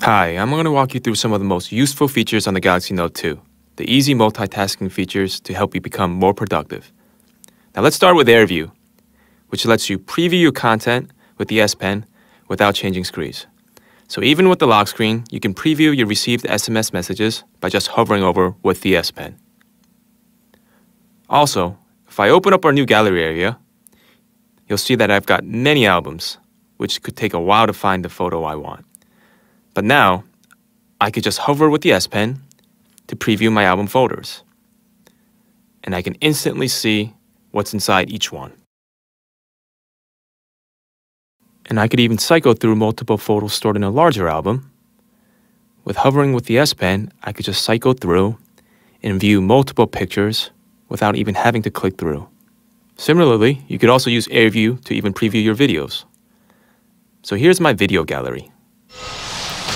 Hi, I'm going to walk you through some of the most useful features on the Galaxy Note 2, the easy multitasking features to help you become more productive. Now let's start with AirView, which lets you preview your content with the S Pen without changing screens. So even with the lock screen, you can preview your received SMS messages by just hovering over with the S Pen. Also, if I open up our new gallery area, you'll see that I've got many albums, which could take a while to find the photo I want. But now, I could just hover with the S Pen to preview my album folders. And I can instantly see what's inside each one. And I could even cycle through multiple photos stored in a larger album. With hovering with the S Pen, I could just cycle through and view multiple pictures without even having to click through. Similarly, you could also use AirView to even preview your videos. So here's my video gallery.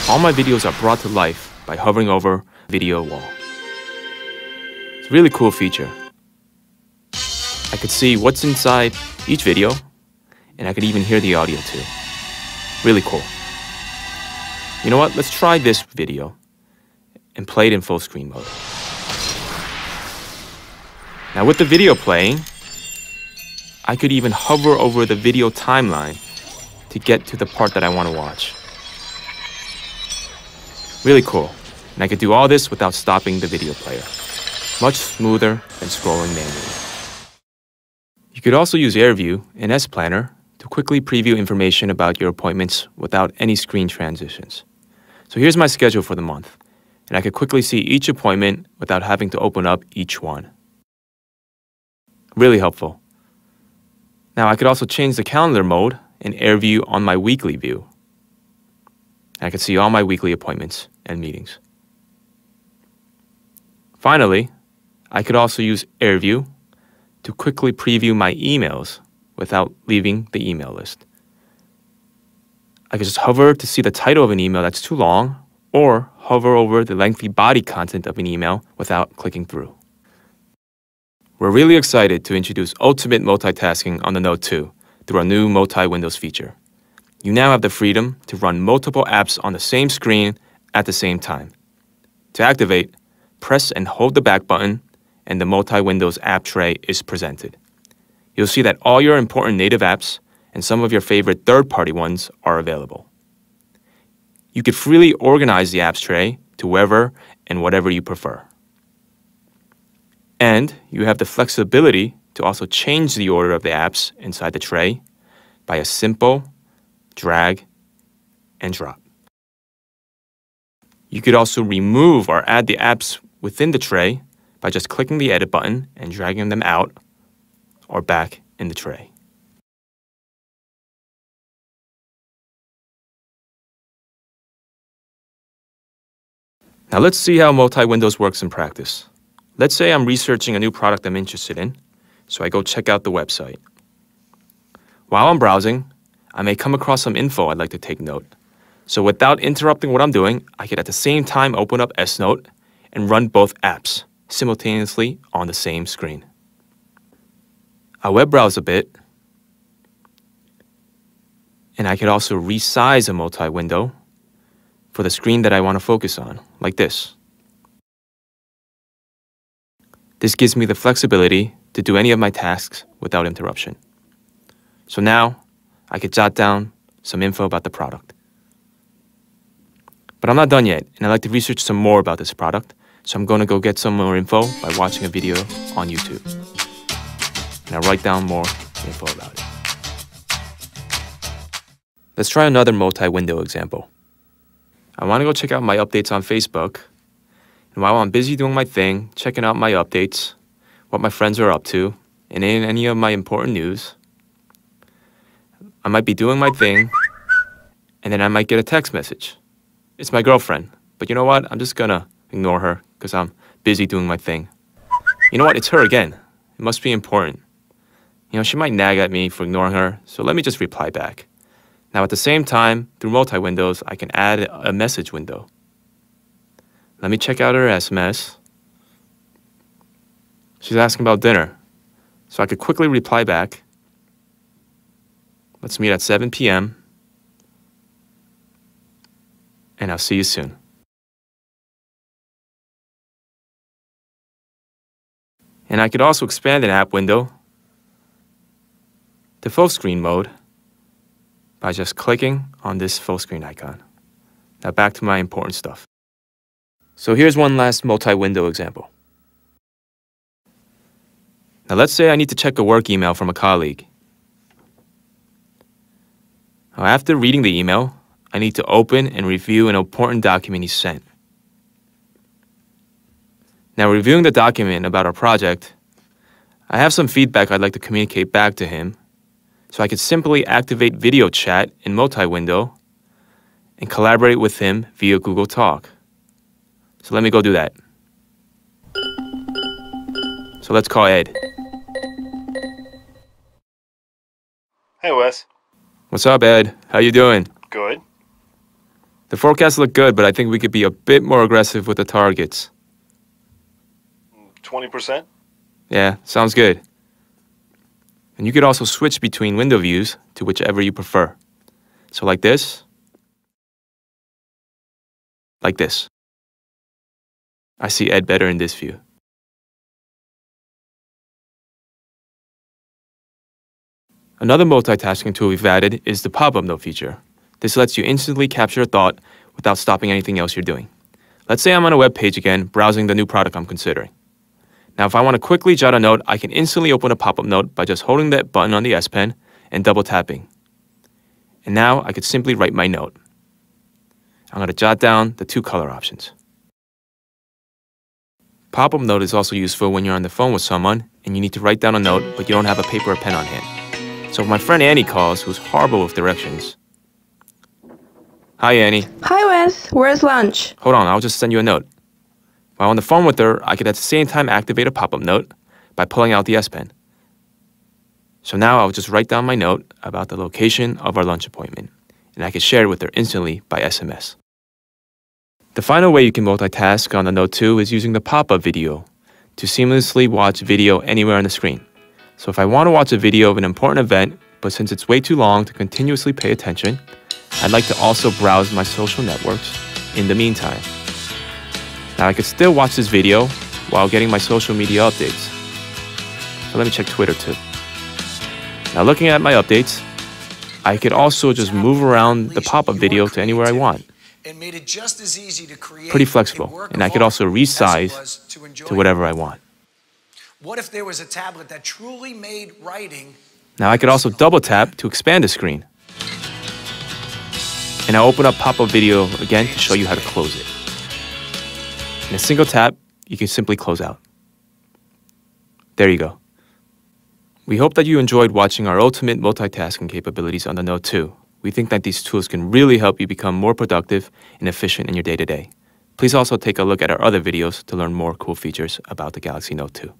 All my videos are brought to life by hovering over video wall. It's a really cool feature. I could see what's inside each video, and I could even hear the audio too. Really cool. You know what? Let's try this video and play it in full screen mode. Now with the video playing, I could even hover over the video timeline to get to the part that I want to watch. Really cool. And I could do all this without stopping the video player. Much smoother than scrolling manually. You could also use AirView and S Planner to quickly preview information about your appointments without any screen transitions. So here's my schedule for the month, and I could quickly see each appointment without having to open up each one. Really helpful. Now I could also change the calendar mode in AirView on my weekly view. I could see all my weekly appointments and meetings. Finally, I could also use AirView to quickly preview my emails without leaving the email list. I could just hover to see the title of an email that's too long, or hover over the lengthy body content of an email without clicking through. We're really excited to introduce ultimate multitasking on the Note 2 through our new multi-windows feature. You now have the freedom to run multiple apps on the same screen at the same time. To activate, press and hold the back button, and the multi-windows app tray is presented. You'll see that all your important native apps and some of your favorite third-party ones are available. You could freely organize the apps tray to wherever and whatever you prefer. And you have the flexibility to also change the order of the apps inside the tray by a simple drag and drop. You could also remove or add the apps within the tray by just clicking the edit button and dragging them out or back in the tray. Now let's see how multi-windows works in practice. Let's say I'm researching a new product I'm interested in, so I go check out the website. While I'm browsing, I may come across some info I'd like to take note. So without interrupting what I'm doing, I could at the same time open up S Note and run both apps simultaneously on the same screen. I'll web browse a bit, and I could also resize a multi-window for the screen that I want to focus on, like this. This gives me the flexibility to do any of my tasks without interruption. So now, I could jot down some info about the product. But I'm not done yet, and I'd like to research some more about this product, so I'm going to go get some more info by watching a video on YouTube. And I'll write down more info about it. Let's try another multi-window example. I want to go check out my updates on Facebook, and while I'm busy doing my thing, checking out my updates, what my friends are up to, and in any of my important news, I might be doing my thing, and then I might get a text message. It's my girlfriend, but you know what? I'm just gonna ignore her because I'm busy doing my thing. You know what? It's her again. It must be important. You know, she might nag at me for ignoring her, so let me just reply back. Now at the same time, through multi-windows, I can add a message window. Let me check out her SMS. She's asking about dinner, so I could quickly reply back. Let's meet at 7 p.m. and I'll see you soon. And I could also expand an app window to full screen mode by just clicking on this full screen icon. Now back to my important stuff. So here's one last multi-window example. Now let's say I need to check a work email from a colleague. Now after reading the email, I need to open and review an important document he sent. Now reviewing the document about our project, I have some feedback I'd like to communicate back to him, so I could simply activate video chat in multi-window and collaborate with him via Google Talk. So let me go do that. So let's call Ed. Hey, Wes. What's up, Ed? How you doing? Good. The forecasts look good, but I think we could be a bit more aggressive with the targets. 20%? Yeah, sounds good. And you could also switch between window views to whichever you prefer. So like this. Like this. I see Ed better in this view. Another multitasking tool we've added is the pop-up note feature. This lets you instantly capture a thought without stopping anything else you're doing. Let's say I'm on a web page again, browsing the new product I'm considering. Now, if I want to quickly jot a note, I can instantly open a pop-up note by just holding that button on the S Pen and double tapping. And now I could simply write my note. I'm going to jot down the two color options. Pop-up note is also useful when you're on the phone with someone and you need to write down a note, but you don't have a paper or pen on hand. So if my friend Annie calls, who's horrible with directions. Hi, Annie. Hi, Wes. Where's lunch? Hold on, I'll just send you a note. While on the phone with her, I could at the same time activate a pop-up note by pulling out the S Pen. So now I'll just write down my note about the location of our lunch appointment, and I can share it with her instantly by SMS. The final way you can multitask on the Note 2 is using the pop-up video to seamlessly watch video anywhere on the screen. So if I want to watch a video of an important event, but since it's way too long to continuously pay attention, I'd like to also browse my social networks in the meantime. Now I could still watch this video while getting my social media updates. So let me check Twitter too. Now looking at my updates, I could also just move around the pop-up video to anywhere I want. Pretty flexible, and I could also resize to whatever I want. What if there was a tablet that truly made writing? Now I could also double tap to expand the screen. And I'll open up pop-up video again to show you how to close it. In a single tap, you can simply close out. There you go. We hope that you enjoyed watching our ultimate multitasking capabilities on the Note 2. We think that these tools can really help you become more productive and efficient in your day-to-day. Please also take a look at our other videos to learn more cool features about the Galaxy Note 2.